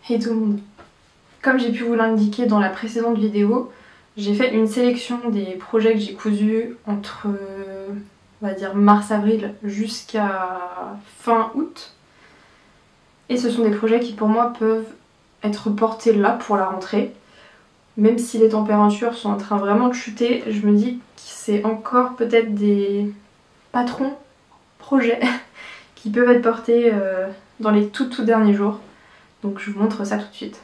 Hey tout le monde. Comme j'ai pu vous l'indiquer dans la précédente vidéo, j'ai fait une sélection des projets que j'ai cousus entre, on va dire, mars-avril jusqu'à fin août. Et ce sont des projets qui pour moi peuvent être portés là pour la rentrée. Même si les températures sont en train vraiment de chuter, je me dis que c'est encore peut-être des patrons projets qui peuvent être portés dans les tout derniers jours. Donc je vous montre ça tout de suite.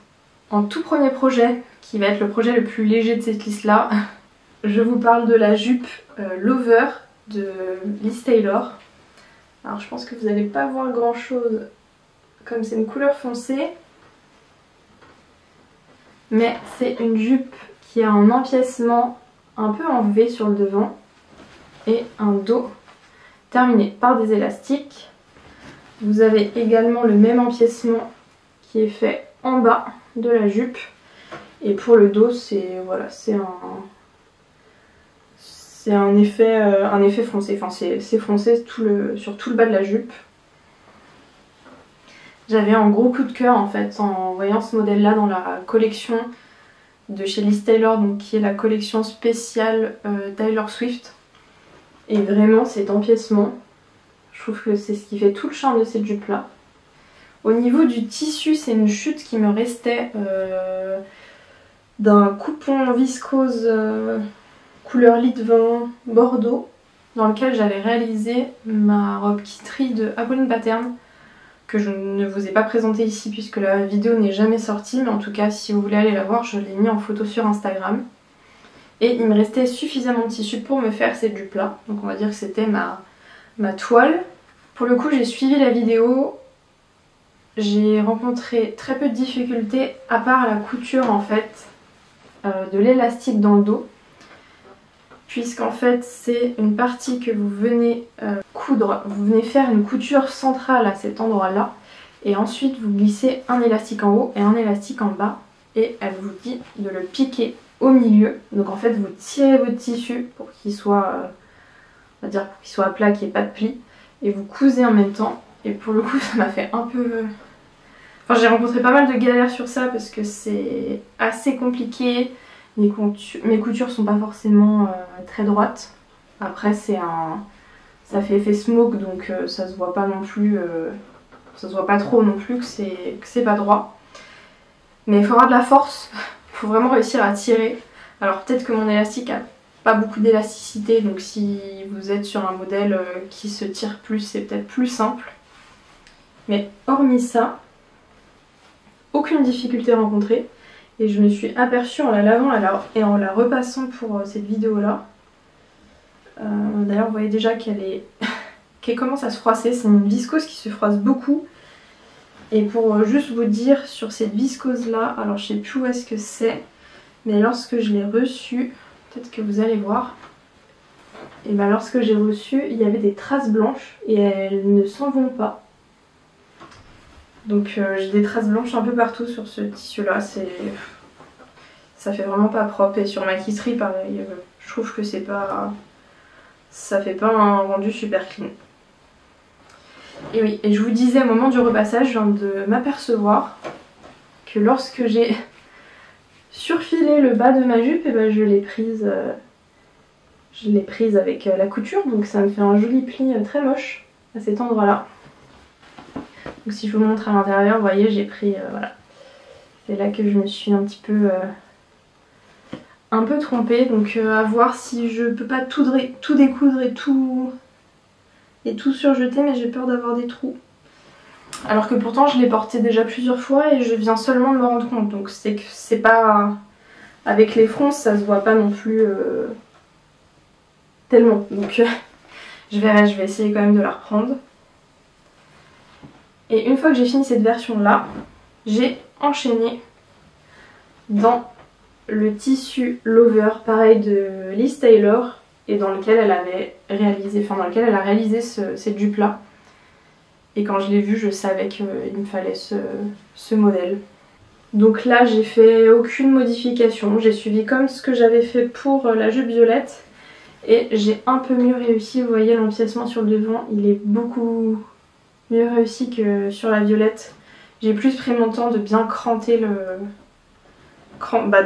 En tout premier projet, qui va être le projet le plus léger de cette liste là, je vous parle de la jupe Lover de Liz Taylor. Alors je pense que vous n'allez pas voir grand chose comme c'est une couleur foncée. Mais c'est une jupe qui a un empiècement un peu en V sur le devant et un dos terminé par des élastiques. Vous avez également le même empiècement qui est fait en bas de la jupe, et pour le dos c'est voilà, c'est un effet foncé, enfin c'est foncé sur tout le bas de la jupe. J'avais un gros coup de cœur en fait en voyant ce modèle là dans la collection de chez Liz Taylor, donc qui est la collection spéciale Taylor Swift, et vraiment cet empiècement, je trouve que c'est ce qui fait tout le charme de cette jupe là. Au niveau du tissu, c'est une chute qui me restait d'un coupon viscose couleur lit de vin bordeaux, dans lequel j'avais réalisé ma robe Kittery de Apolline Pattern, que je ne vous ai pas présentée ici puisque la vidéo n'est jamais sortie, mais en tout cas si vous voulez aller la voir, je l'ai mis en photo sur Instagram. Et il me restait suffisamment de tissu pour me faire cette jupe là, donc on va dire que c'était ma toile. Pour le coup j'ai suivi la vidéo. J'ai rencontré très peu de difficultés à part la couture en fait de l'élastique dans le dos, puisqu'en fait c'est une partie que vous venez coudre, vous venez faire une couture centrale à cet endroit là, et ensuite vous glissez un élastique en haut et un élastique en bas, et elle vous dit de le piquer au milieu. Donc en fait vous tirez votre tissu pour qu'il soit, on va dire pour qu'il soit à plat, qu'il n'y ait pas de plis, et vous cousez en même temps. Et pour le coup ça m'a fait un peu... Enfin j'ai rencontré pas mal de galères sur ça parce que c'est assez compliqué, mes coutures sont pas forcément très droites. Après ça fait effet smoke, donc ça se voit pas non plus, ça se voit pas trop non plus que c'est pas droit. Mais il faut avoir de la force, il faut vraiment réussir à tirer. Alors peut-être que mon élastique a pas beaucoup d'élasticité, donc si vous êtes sur un modèle qui se tire plus, c'est peut-être plus simple. Mais hormis ça, aucune difficulté rencontrée, et je me suis aperçue en la lavant et en la repassant pour cette vidéo là. D'ailleurs vous voyez déjà qu'elle commence à se froisser, c'est une viscose qui se froisse beaucoup. Et pour juste vous dire sur cette viscose là, alors je sais plus où est-ce que c'est, mais lorsque je l'ai reçue, peut-être que vous allez voir, et ben lorsque j'ai reçu il y avait des traces blanches et elles ne s'en vont pas. Donc j'ai des traces blanches un peu partout sur ce tissu là, ça fait vraiment pas propre. Et sur ma Kittery pareil, je trouve que ça fait pas un rendu super clean. Et oui, et je vous disais au moment du repassage, je viens de m'apercevoir que lorsque j'ai surfilé le bas de ma jupe, et ben je l'ai prise avec la couture, donc ça me fait un joli pli très moche à cet endroit là. Donc si je vous montre à l'intérieur, vous voyez j'ai pris, voilà, c'est là que je me suis un petit peu trompée, donc à voir si je peux pas tout découdre et tout surjeter, mais j'ai peur d'avoir des trous. Alors que pourtant je l'ai porté déjà plusieurs fois et je viens seulement de me rendre compte, donc c'est que c'est pas... Avec les fronces ça se voit pas non plus tellement, donc je vais essayer quand même de la reprendre. Et une fois que j'ai fini cette version là, j'ai enchaîné dans le tissu Lover, pareil de Liz Taylor, et dans lequel elle a réalisé cette jupe là. Et quand je l'ai vue, je savais qu'il me fallait ce modèle. Donc là j'ai fait aucune modification, j'ai suivi comme ce que j'avais fait pour la jupe violette, et j'ai un peu mieux réussi. Vous voyez l'empiècement sur le devant, il est beaucoup mieux réussi que sur la violette, J'ai plus pris mon temps de bien cranter de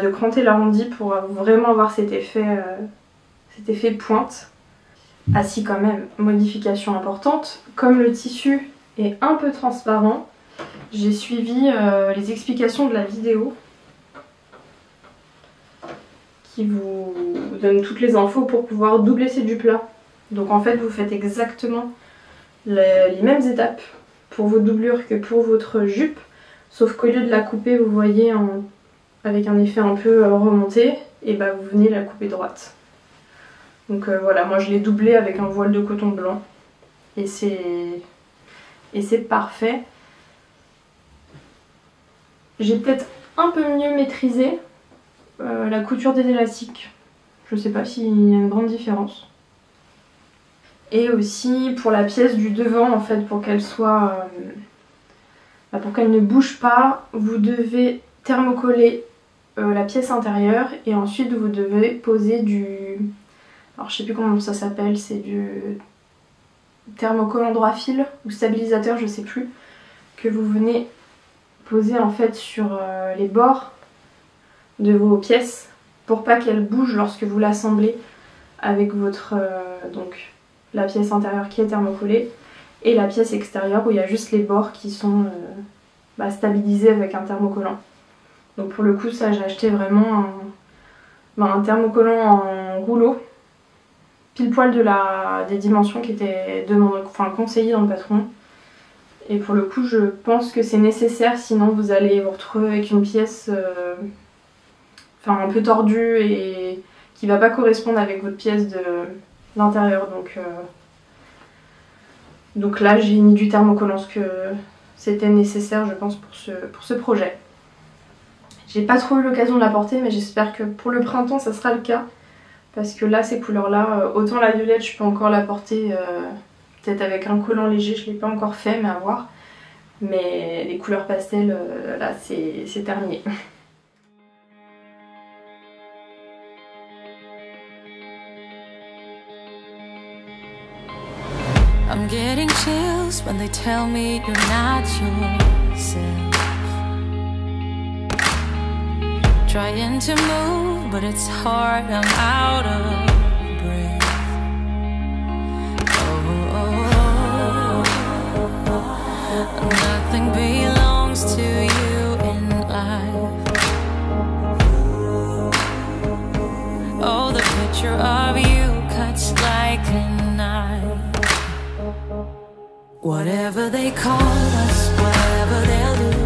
cranter l'arrondi pour vraiment avoir cet effet pointe. Ah si, quand même, modification importante, comme le tissu est un peu transparent, j'ai suivi les explications de la vidéo qui vous donne toutes les infos pour pouvoir doubler ces dupes-là. Donc en fait, vous faites exactement les mêmes étapes pour vos doublures que pour votre jupe, sauf qu'au lieu de la couper, vous voyez, avec un effet un peu remonté, et bah vous venez la couper droite. Donc voilà, moi je l'ai doublée avec un voile de coton blanc, et c'est parfait. J'ai peut-être un peu mieux maîtrisé la couture des élastiques. Je sais pas s'il y a une grande différence. Et aussi pour la pièce du devant, en fait, pour qu'elle soit... pour qu'elle ne bouge pas, vous devez thermocoller la pièce intérieure et ensuite vous devez poser du... Alors je sais plus comment ça s'appelle, c'est du thermocollant droit fil ou stabilisateur, je sais plus, que vous venez poser en fait sur les bords de vos pièces pour pas qu'elles bougent lorsque vous l'assemblez avec votre... donc la pièce intérieure qui est thermocollée et la pièce extérieure où il y a juste les bords qui sont stabilisés avec un thermocollant. Donc pour le coup ça j'ai acheté vraiment un thermocollant en rouleau, pile poil des dimensions qui étaient conseillées dans le patron. Et pour le coup je pense que c'est nécessaire, sinon vous allez vous retrouver avec une pièce un peu tordue et qui va pas correspondre avec votre pièce de l'intérieur. Donc là j'ai mis du thermocollant, parce que c'était nécessaire je pense pour ce projet. J'ai pas trop eu l'occasion de la porter, mais j'espère que pour le printemps ça sera le cas, parce que là ces couleurs là, autant la violette je peux encore la porter peut-être avec un collant léger, je l'ai pas encore fait mais à voir, mais les couleurs pastel là c'est terminé. I'm getting chills when they tell me you're not yourself. Trying to move, but it's hard, I'm out of breath. Oh, nothing belongs to you in life. Oh, the picture of you cuts like a knife. Whatever they call us, whatever they'll do.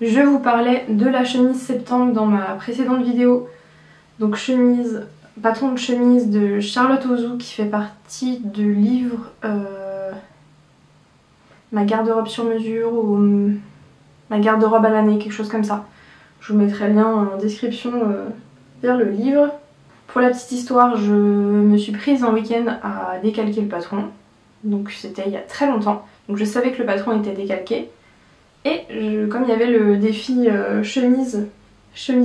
Je vous parlais de la chemise septembre dans ma précédente vidéo. Donc patron de chemise de Charlotte Ozou qui fait partie du livre Ma garde-robe sur mesure ou Ma garde-robe à l'année, quelque chose comme ça. Je vous mettrai le lien en description vers le livre. Pour la petite histoire, je me suis prise un week-end à décalquer le patron. Donc c'était il y a très longtemps. Donc je savais que le patron était décalqué. Et comme il y avait le défi chemise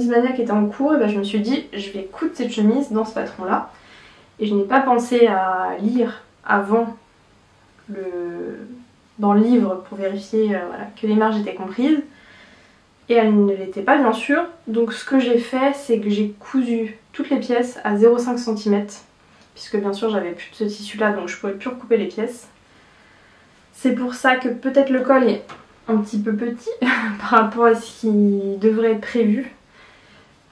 mania qui était en cours, et ben je me suis dit je vais coudre cette chemise dans ce patron là. Et je n'ai pas pensé à lire avant dans le livre pour vérifier que les marges étaient comprises. Et elles ne l'étaient pas bien sûr. Donc ce que j'ai fait, c'est que j'ai cousu toutes les pièces à 0,5 cm. Puisque bien sûr j'avais plus de ce tissu là, donc je pouvais plus recouper les pièces. C'est pour ça que peut-être le col est un petit peu petit par rapport à ce qui devrait être prévu.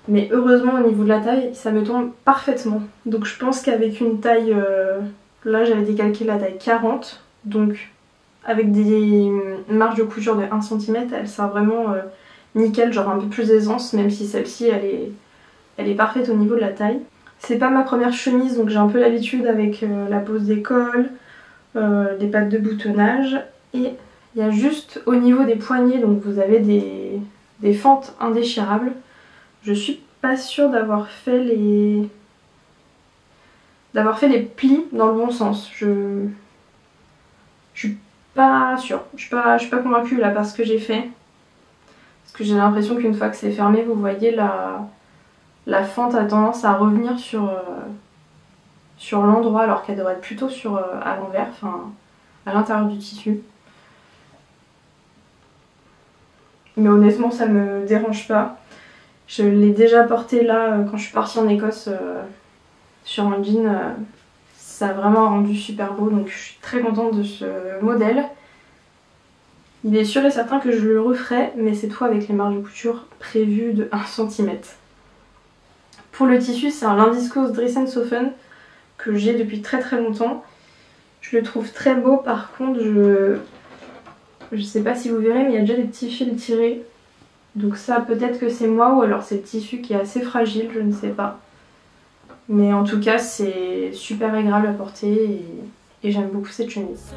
Mais heureusement au niveau de la taille, ça me tombe parfaitement. Donc je pense qu'avec une taille... là j'avais décalqué la taille 40. Donc avec des marges de couture de 1 cm, elle sera vraiment nickel, genre un peu plus d'aisance, même si celle-ci elle est parfaite au niveau de la taille. C'est pas ma première chemise, donc j'ai un peu l'habitude avec la pose des cols, des pattes de boutonnage. Et il y a juste au niveau des poignets, donc vous avez des fentes indéchirables. Je suis pas sûre d'avoir fait les plis dans le bon sens. Je suis pas sûre, je suis pas convaincue là par ce que j'ai fait. Parce que j'ai l'impression qu'une fois que c'est fermé, vous voyez la fente a tendance à revenir sur l'endroit alors qu'elle devrait être plutôt à l'envers, enfin à l'intérieur du tissu. mais honnêtement ça me dérange pas. Je l'ai déjà porté là quand je suis partie en Écosse sur un jean. Ça a vraiment rendu super beau, donc je suis très contente de ce modèle. Il est sûr et certain que je le referai, mais cette fois avec les marges de couture prévues de 1 cm. Pour le tissu, c'est un Lindiscos Dress & Soften que j'ai depuis très longtemps. Je le trouve très beau, par contre je sais pas si vous verrez, mais il y a déjà des petits fils tirés. Donc ça, peut-être que c'est moi ou alors c'est le tissu qui est assez fragile, je ne sais pas. Mais en tout cas, c'est super agréable à porter et j'aime beaucoup cette chemise.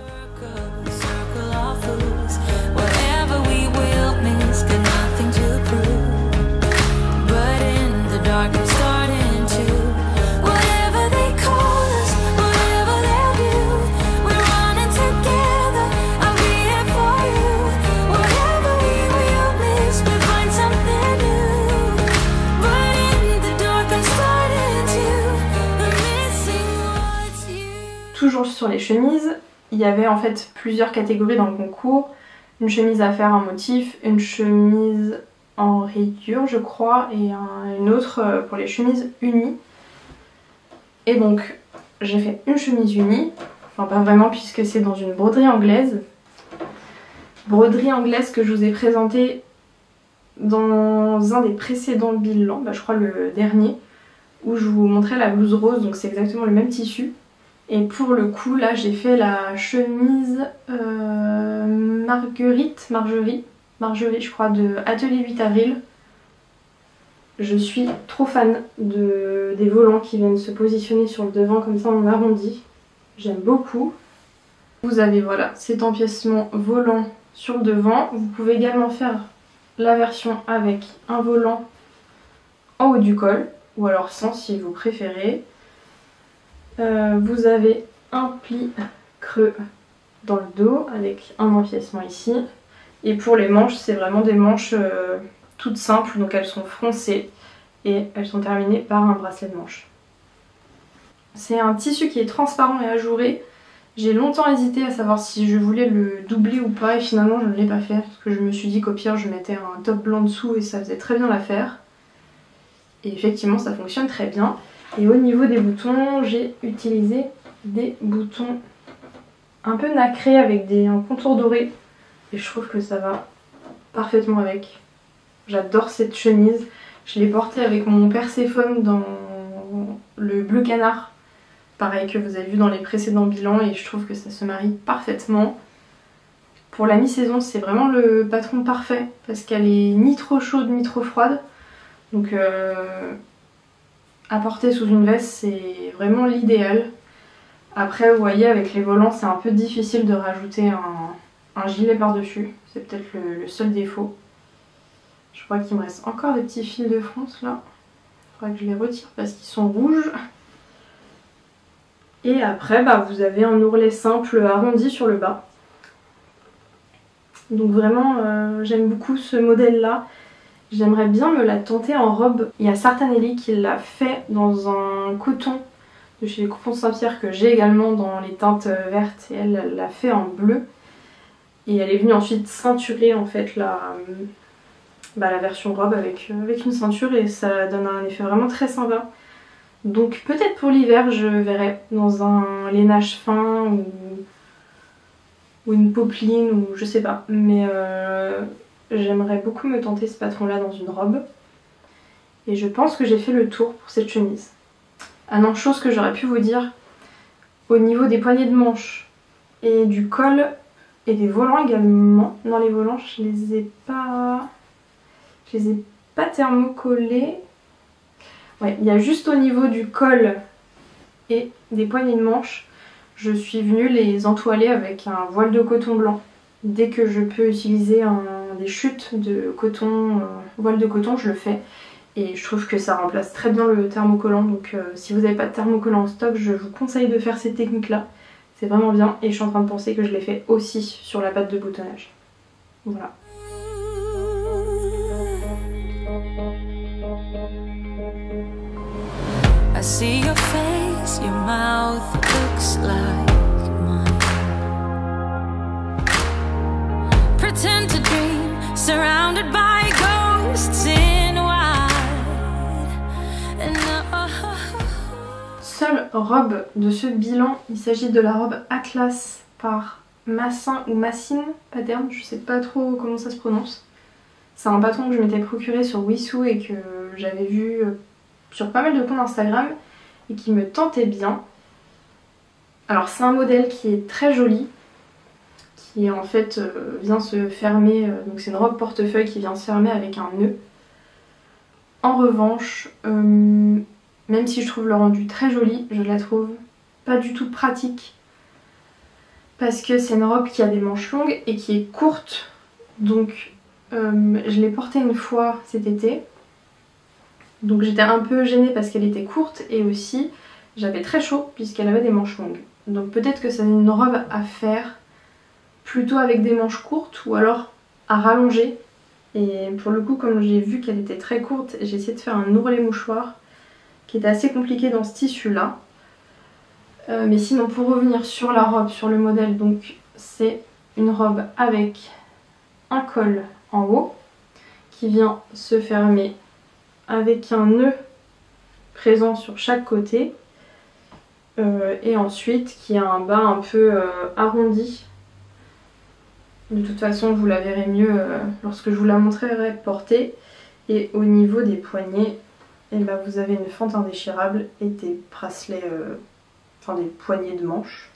Toujours sur les chemises, il y avait en fait plusieurs catégories dans le concours. Une chemise à faire un motif, une chemise en rayures je crois, et une autre pour les chemises unies. Et donc j'ai fait une chemise unie, enfin pas vraiment puisque c'est dans une broderie anglaise. Broderie anglaise que je vous ai présentée dans un des précédents bilans, je crois le dernier, où je vous montrais la blouse rose, donc c'est exactement le même tissu. Et pour le coup, là, j'ai fait la chemise Marjorie, je crois, de Atelier 8 avril. Je suis trop fan des volants qui viennent se positionner sur le devant comme ça en arrondi. J'aime beaucoup. Vous avez voilà cet empiècement volant sur le devant. Vous pouvez également faire la version avec un volant en haut du col, ou alors sans si vous préférez. Vous avez un pli creux dans le dos avec un empiècement ici. Et pour les manches, c'est vraiment des manches toutes simples, donc elles sont froncées et elles sont terminées par un bracelet de manche. C'est un tissu qui est transparent et ajouré. J'ai longtemps hésité à savoir si je voulais le doubler ou pas et finalement je ne l'ai pas fait parce que je me suis dit qu'au pire je mettais un top blanc dessous et ça faisait très bien l'affaire. Et effectivement ça fonctionne très bien. Et au niveau des boutons, j'ai utilisé des boutons un peu nacrés avec un contour doré. Et je trouve que ça va parfaitement avec. J'adore cette chemise. Je l'ai portée avec mon Perséphone dans le bleu canard. Pareil que vous avez vu dans les précédents bilans et je trouve que ça se marie parfaitement. Pour la mi-saison, c'est vraiment le patron parfait parce qu'elle est ni trop chaude ni trop froide. Donc à porter sous une veste, c'est vraiment l'idéal. Après, vous voyez, avec les volants, c'est un peu difficile de rajouter un gilet par-dessus. C'est peut-être le seul défaut. Je crois qu'il me reste encore des petits fils de fronce là. Il faudra que je les retire parce qu'ils sont rouges. Et après, vous avez un ourlet simple arrondi sur le bas. Donc vraiment, j'aime beaucoup ce modèle-là. J'aimerais bien me la tenter en robe. Il y a Sartanelli qui l'a fait dans un coton de chez les Coupons Saint-Pierre que j'ai également dans les teintes vertes et elle l'a fait en bleu. Et elle est venue ensuite ceinturer en fait la version robe avec une ceinture et ça donne un effet vraiment très sympa. Donc peut-être pour l'hiver je verrai dans un lainage fin ou une popeline ou je sais pas. Mais j'aimerais beaucoup me tenter ce patron là dans une robe. Et je pense que j'ai fait le tour pour cette chemise. Ah non, chose que j'aurais pu vous dire, au niveau des poignées de manche et du col et des volants également. Non, les volants je les ai pas thermocollés. Ouais, il y a juste au niveau du col et des poignées de manche, je suis venue les entoiler avec un voile de coton blanc. Dès que je peux utiliser des chutes de coton, voile de coton, je le fais. Et je trouve que ça remplace très bien le thermocollant. Donc si vous n'avez pas de thermocollant en stock, je vous conseille de faire cette technique là. C'est vraiment bien et je suis en train de penser que je l'ai fait aussi sur la batte de boutonnage. Voilà. I see your face, your mouth looks like mine. Pretend to dream surrounded by ghosts in white. And Seule robe de ce bilan, il s'agit de la robe Atlas par Massin ou Massine Pattern, je sais pas trop comment ça se prononce. C'est un patron que je m'étais procuré sur Wissou et que j'avais vu sur pas mal de comptes Instagram et qui me tentait bien. Alors c'est un modèle qui est très joli, qui en fait vient se fermer, donc c'est une robe portefeuille qui vient se fermer avec un nœud. En revanche, même si je trouve le rendu très joli, je la trouve pas du tout pratique parce que c'est une robe qui a des manches longues et qui est courte, donc je l'ai portée une fois cet été, donc j'étais un peu gênée parce qu'elle était courte et aussi j'avais très chaud puisqu'elle avait des manches longues. Donc peut-être que c'est une robe à faire plutôt avec des manches courtes ou alors à rallonger. Et pour le coup, comme j'ai vu qu'elle était très courte, j'ai essayé de faire un ourlet mouchoir qui était assez compliqué dans ce tissu là. Mais sinon, pour revenir sur la robe, sur le modèle, donc c'est une robe avec un col en haut qui vient se fermer avec un nœud présent sur chaque côté et ensuite qui a un bas un peu arrondi. De toute façon vous la verrez mieux lorsque je vous la montrerai portée. Et au niveau des poignets, et ben vous avez une fente indéchirable et des bracelets, enfin des poignées de manches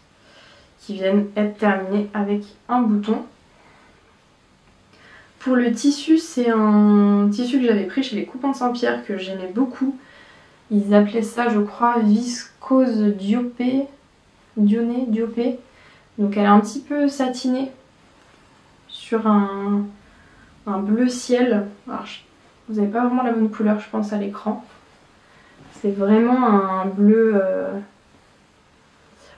qui viennent être terminés avec un bouton. Pour le tissu, c'est un tissu que j'avais pris chez les Coupons de Saint-Pierre que j'aimais beaucoup. Ils appelaient ça, je crois, viscose diopé. Donc elle est un petit peu satinée sur un bleu ciel. Alors, vous n'avez pas vraiment la bonne couleur, je pense, à l'écran. C'est vraiment un bleu...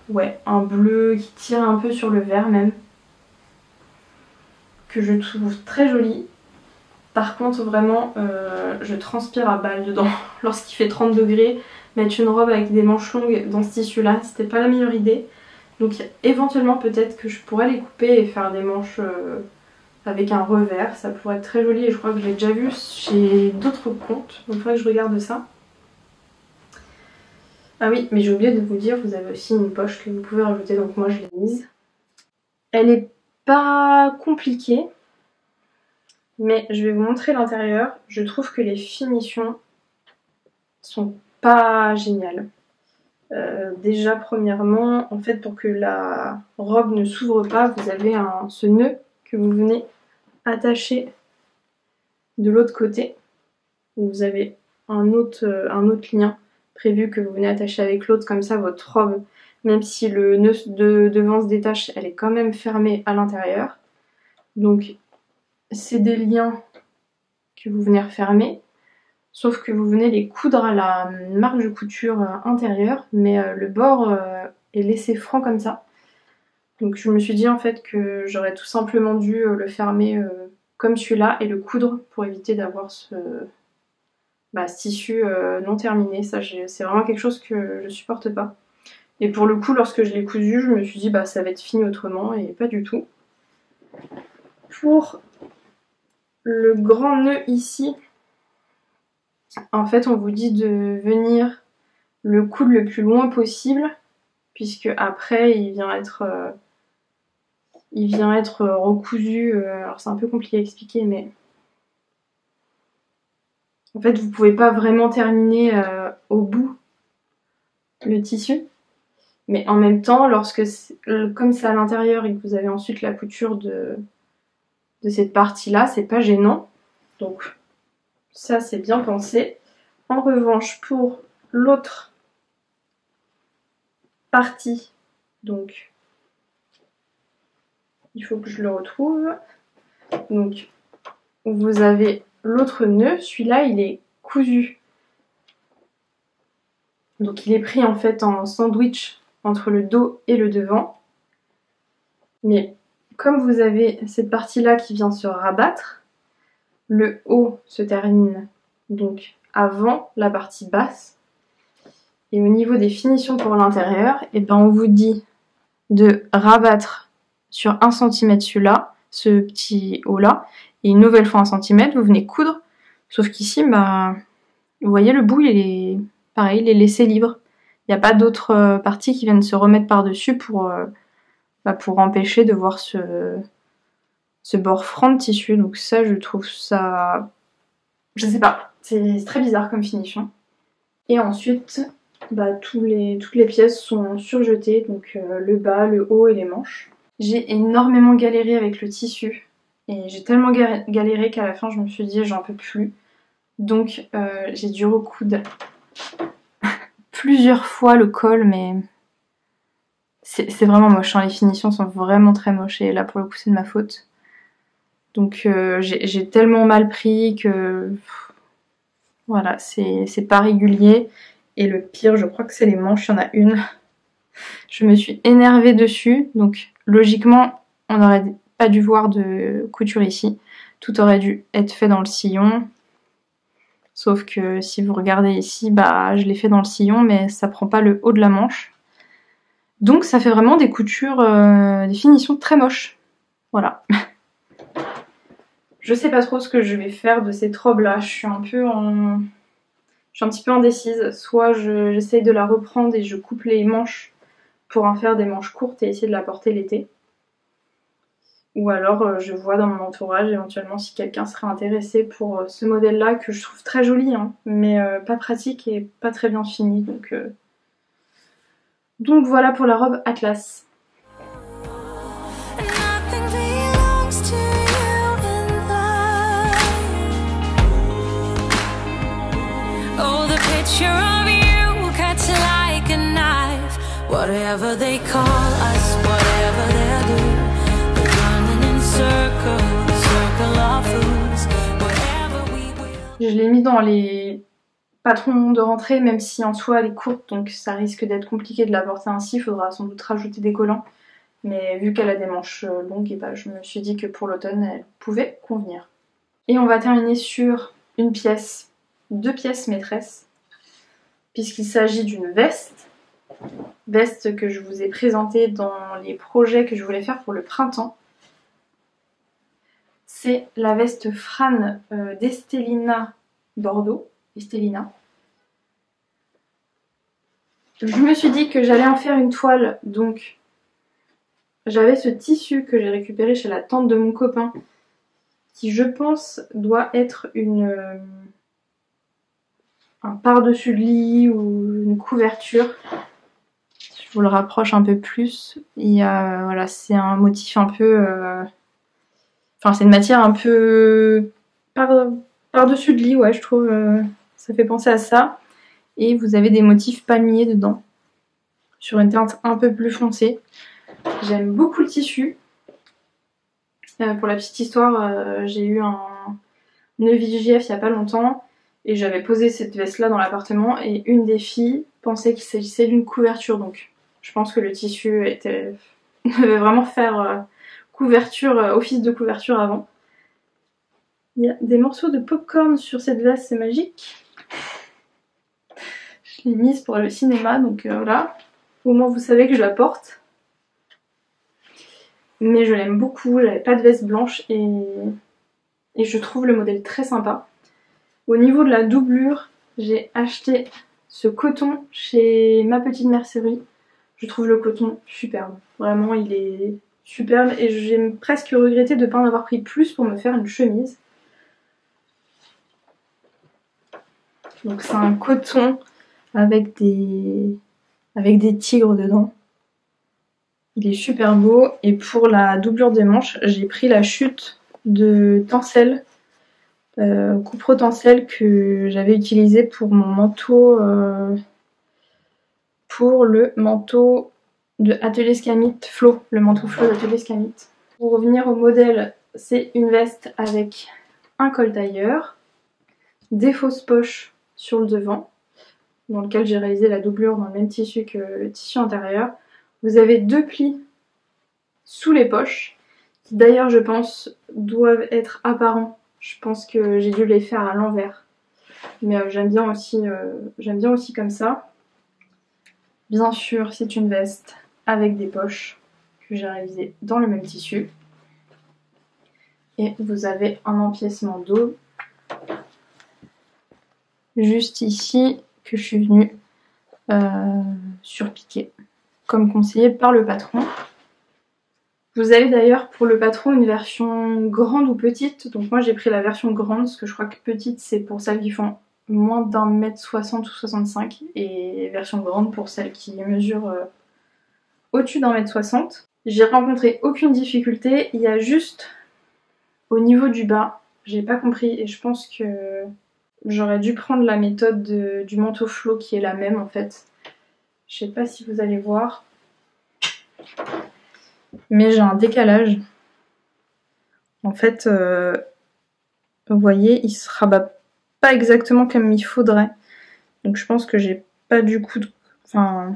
ouais, un bleu qui tire un peu sur le vert même. Que je trouve très joli. Par contre, vraiment, je transpire à balles dedans. Lorsqu'il fait 30 degrés, mettre une robe avec des manches longues dans ce tissu-là, c'était pas la meilleure idée. Donc éventuellement, peut-être que je pourrais les couper et faire des manches avec un revers. Ça pourrait être très joli et je crois que je l'ai déjà vu chez d'autres comptes. Donc il faudrait que je regarde ça. Ah oui, mais j'ai oublié de vous dire, vous avez aussi une poche que vous pouvez rajouter. Donc moi, je l'ai mise. Elle est pas compliquée. Mais je vais vous montrer l'intérieur. Je trouve que les finitions sont pas géniales. Déjà premièrement, en fait pour que la robe ne s'ouvre pas, vous avez ce nœud que vous venez attacher de l'autre côté. Vous avez un autre lien prévu que vous venez attacher avec l'autre, comme ça votre robe, même si le nœud de devant se détache, elle est quand même fermée à l'intérieur. Donc c'est des liens que vous venez refermer, sauf que vous venez les coudre à la marque de couture intérieure, mais le bord est laissé franc comme ça. Donc je me suis dit en fait que j'aurais tout simplement dû le fermer comme celui-là et le coudre pour éviter d'avoir ce tissu non terminé. Ça, c'est vraiment quelque chose que je supporte pas. Et pour le coup, lorsque je l'ai cousu, je me suis dit ça va être fini autrement, et pas du tout. Pour le grand nœud ici, en fait on vous dit de venir le coudre le plus loin possible, puisque après il vient être recousu. Alors c'est un peu compliqué à expliquer, mais en fait vous pouvez pas vraiment terminer au bout le tissu, mais en même temps comme c'est à l'intérieur et que vous avez ensuite la couture de cette partie là, c'est pas gênant, donc ça c'est bien pensé. En revanche, pour l'autre partie, donc il faut que je le retrouve, donc vous avez l'autre nœud, celui-là il est cousu, donc il est pris en fait en sandwich entre le dos et le devant, mais comme vous avez cette partie-là qui vient se rabattre, le haut se termine donc avant la partie basse. Et au niveau des finitions pour l'intérieur, on vous dit de rabattre sur 1 cm celui-là, ce petit haut-là, et une nouvelle fois 1 cm, vous venez coudre. Sauf qu'ici, bah, vous voyez le bout, il est pareil, il est laissé libre. Il n'y a pas d'autres parties qui viennent se remettre par-dessus pour empêcher de voir ce bord franc de tissu. Donc ça, je trouve ça... Je sais pas, c'est très bizarre comme finition. Et ensuite, bah, toutes les pièces sont surjetées, donc le bas, le haut et les manches. J'ai énormément galéré avec le tissu. Et j'ai tellement galéré qu'à la fin, je me suis dit, j'en peux plus. Donc j'ai dû recoudre plusieurs fois le col, mais c'est vraiment moche, hein. Les finitions sont vraiment très moches et là pour le coup c'est de ma faute. Donc j'ai tellement mal pris que voilà, c'est pas régulier. Et le pire, je crois que c'est les manches, il y en a une. Je me suis énervée dessus, donc logiquement on n'aurait pas dû voir de couture ici. Tout aurait dû être fait dans le sillon. Sauf que si vous regardez ici, bah je l'ai fait dans le sillon, mais ça prend pas le haut de la manche. Donc ça fait vraiment des coutures, des finitions très moches. Voilà. Je sais pas trop ce que je vais faire de cette robe là. Je suis un petit peu indécise. Soit j'essaye de la reprendre et je coupe les manches pour en faire des manches courtes et essayer de la porter l'été. Ou alors je vois dans mon entourage éventuellement si quelqu'un serait intéressé pour ce modèle là que je trouve très joli, hein, mais pas pratique et pas très bien fini. Donc voilà pour la robe Atlas. Whatever they call us, whatever they do, they're running in circles, circle of fools, whatever we will. Je l'ai mis dans les patrons de rentrée, même si en soi elle est courte, donc ça risque d'être compliqué de la porter ainsi. Il faudra sans doute rajouter des collants, mais vu qu'elle a des manches longues, et bah, je me suis dit que pour l'automne elle pouvait convenir. Et on va terminer sur une pièce, 2 pièces maîtresses, puisqu'il s'agit d'une veste que je vous ai présentée dans les projets que je voulais faire pour le printemps. C'est la veste Fran d'Estelina Bordeaux. Estelina. Je me suis dit que j'allais en faire une toile, donc j'avais ce tissu que j'ai récupéré chez la tante de mon copain, qui je pense doit être un par-dessus de lit ou une couverture. Je vous le rapproche un peu plus. Voilà, c'est un motif un peu... Enfin, c'est une matière un peu par-dessus de lit, ouais, je trouve. Ça fait penser à ça. Et vous avez des motifs palmiers dedans, sur une teinte un peu plus foncée. J'aime beaucoup le tissu. Pour la petite histoire, j'ai eu un nœud VJF il n'y a pas longtemps. Et j'avais posé cette veste-là dans l'appartement. Et une des filles pensait qu'il s'agissait d'une couverture, donc... Je pense que le tissu devait vraiment faire couverture, office de couverture avant. Il y a des morceaux de popcorn sur cette veste, c'est magique. Je l'ai mise pour le cinéma, donc voilà. Au moins vous savez que je la porte. Mais je l'aime beaucoup, j'avais pas de veste blanche et je trouve le modèle très sympa. Au niveau de la doublure, j'ai acheté ce coton chez Ma Petite Mercerie. Je trouve le coton superbe. Vraiment, il est superbe et j'ai presque regretté de ne pas en avoir pris plus pour me faire une chemise. Donc c'est un coton avec des tigres dedans. Il est super beau. Et pour la doublure des manches, j'ai pris la chute de tencel, coupre tencel que j'avais utilisé pour mon manteau... pour le manteau de Atelier Scamit Flo, le manteau Flo d'Atelier Scamit. Pour revenir au modèle, c'est une veste avec un col tailleur, des fausses poches sur le devant, dans lequel j'ai réalisé la doublure dans le même tissu que le tissu intérieur. Vous avez 2 plis sous les poches, qui d'ailleurs je pense doivent être apparents. Je pense que j'ai dû les faire à l'envers, mais j'aime bien aussi comme ça. Bien sûr, c'est une veste avec des poches que j'ai réalisées dans le même tissu. Et vous avez un empiècement d'eau juste ici que je suis venue surpiquer comme conseillé par le patron. Vous avez d'ailleurs pour le patron une version grande ou petite. Donc moi j'ai pris la version grande parce que je crois que petite c'est pour celles qui font moins d'1m60 ou 65 et version grande pour celles qui mesurent au-dessus d'1m60. J'ai rencontré aucune difficulté, il y a juste au niveau du bas, j'ai pas compris et je pense que j'aurais dû prendre la méthode du manteau flow qui est la même en fait. Je sais pas si vous allez voir, mais j'ai un décalage. En fait, vous voyez, il se rabat pas exactement comme il faudrait. Donc je pense que j'ai pas du coup... Enfin,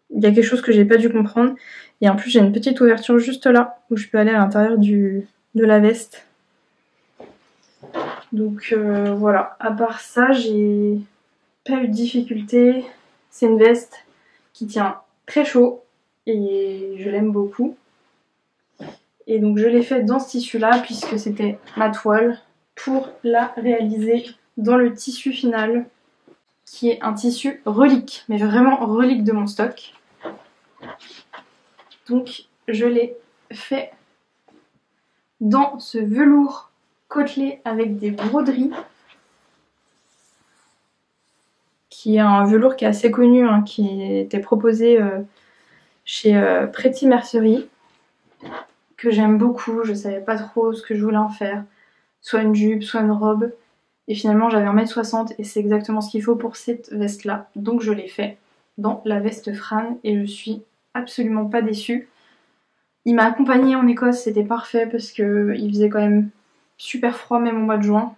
il y a quelque chose que j'ai pas dû comprendre. Et en plus, j'ai une petite ouverture juste là, où je peux aller à l'intérieur de la veste. Donc voilà, à part ça, j'ai pas eu de difficulté. C'est une veste qui tient très chaud et je l'aime beaucoup. Et donc je l'ai faite dans ce tissu là puisque c'était ma toile pour la réaliser dans le tissu final qui est un tissu relique, mais vraiment relique de mon stock. Donc je l'ai fait dans ce velours côtelé avec des broderies, qui est un velours qui est assez connu, hein, qui était proposé chez Pretty Mercerie, que j'aime beaucoup. Je savais pas trop ce que je voulais en faire, soit une jupe, soit une robe, et finalement j'avais 1m60 et c'est exactement ce qu'il faut pour cette veste là, donc je l'ai fait dans la veste Fran et je suis absolument pas déçue. Il m'a accompagnée en Écosse, c'était parfait parce que il faisait quand même super froid même au mois de juin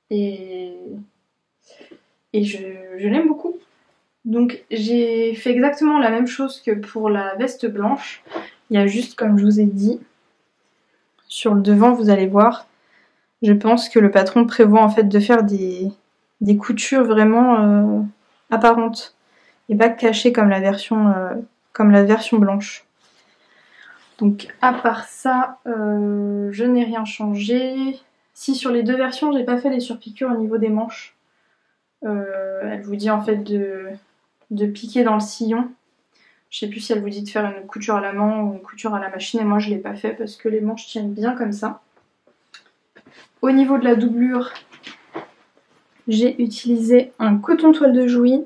et je l'aime beaucoup. Donc j'ai fait exactement la même chose que pour la veste blanche. Il y a juste, comme je vous ai dit, sur le devant vous allez voir, je pense que le patron prévoit en fait de faire des coutures vraiment apparentes et pas cachées comme la version blanche. Donc à part ça, je n'ai rien changé. Si sur les deux versions, j'ai pas fait les surpiqûres au niveau des manches. Elle vous dit en fait de piquer dans le sillon. Je sais plus si elle vous dit de faire une couture à la main ou une couture à la machine, et moi je l'ai pas fait parce que les manches tiennent bien comme ça. Au niveau de la doublure, j'ai utilisé un coton toile de Jouy,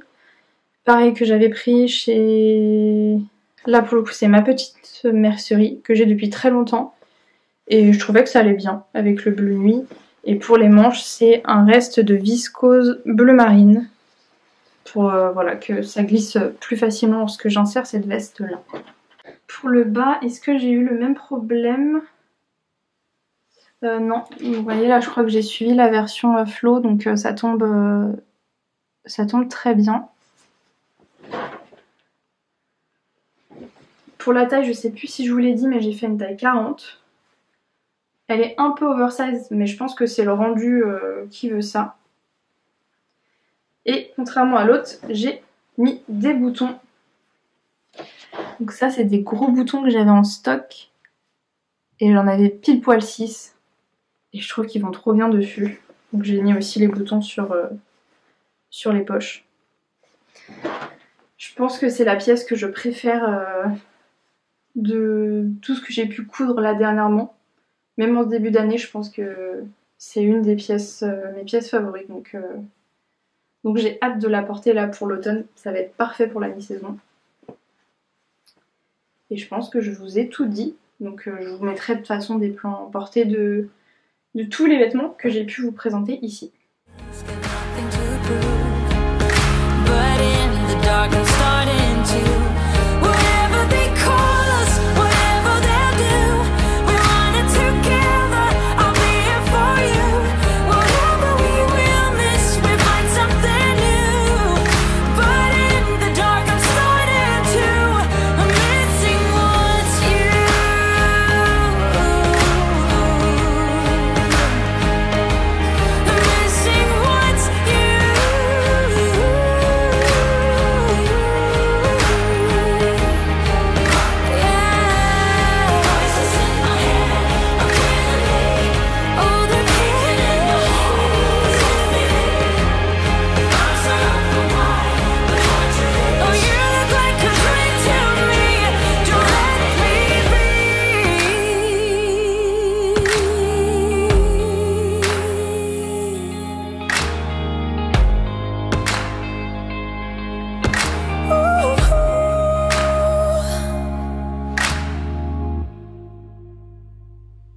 pareil que j'avais pris chez... Là pour le coup c'est ma petite mercerie que j'ai depuis très longtemps et je trouvais que ça allait bien avec le bleu nuit. Et pour les manches c'est un reste de viscose bleu marine pour voilà, que ça glisse plus facilement lorsque j'insère cette veste là. Pour le bas, est-ce que j'ai eu le même problème? Non, vous voyez là je crois que j'ai suivi la version flow, donc ça tombe très bien. Pour la taille, je sais plus si je vous l'ai dit, mais j'ai fait une taille 40. Elle est un peu oversize, mais je pense que c'est le rendu qui veut ça. Et contrairement à l'autre, j'ai mis des boutons. Donc ça, c'est des gros boutons que j'avais en stock. Et j'en avais pile poil 6. Et je trouve qu'ils vont trop bien dessus. Donc j'ai mis aussi les boutons sur les poches. Je pense que c'est la pièce que je préfère de tout ce que j'ai pu coudre là dernièrement. Même en ce début d'année, je pense que c'est une des pièces, mes pièces favorites. Donc j'ai hâte de la porter là pour l'automne. Ça va être parfait pour la mi-saison. Et je pense que je vous ai tout dit. Donc je vous mettrai de toute façon des plans portés de tous les vêtements que j'ai pu vous présenter ici.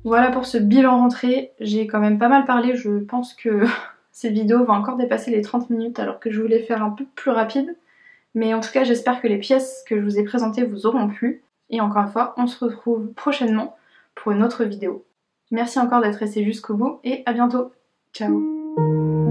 Voilà pour ce bilan rentrée, j'ai quand même pas mal parlé, je pense que cette vidéo va encore dépasser les 30 minutes alors que je voulais faire un peu plus rapide. Mais en tout cas j'espère que les pièces que je vous ai présentées vous auront plu. Et encore une fois, on se retrouve prochainement pour une autre vidéo. Merci encore d'être resté jusqu'au bout et à bientôt. Ciao.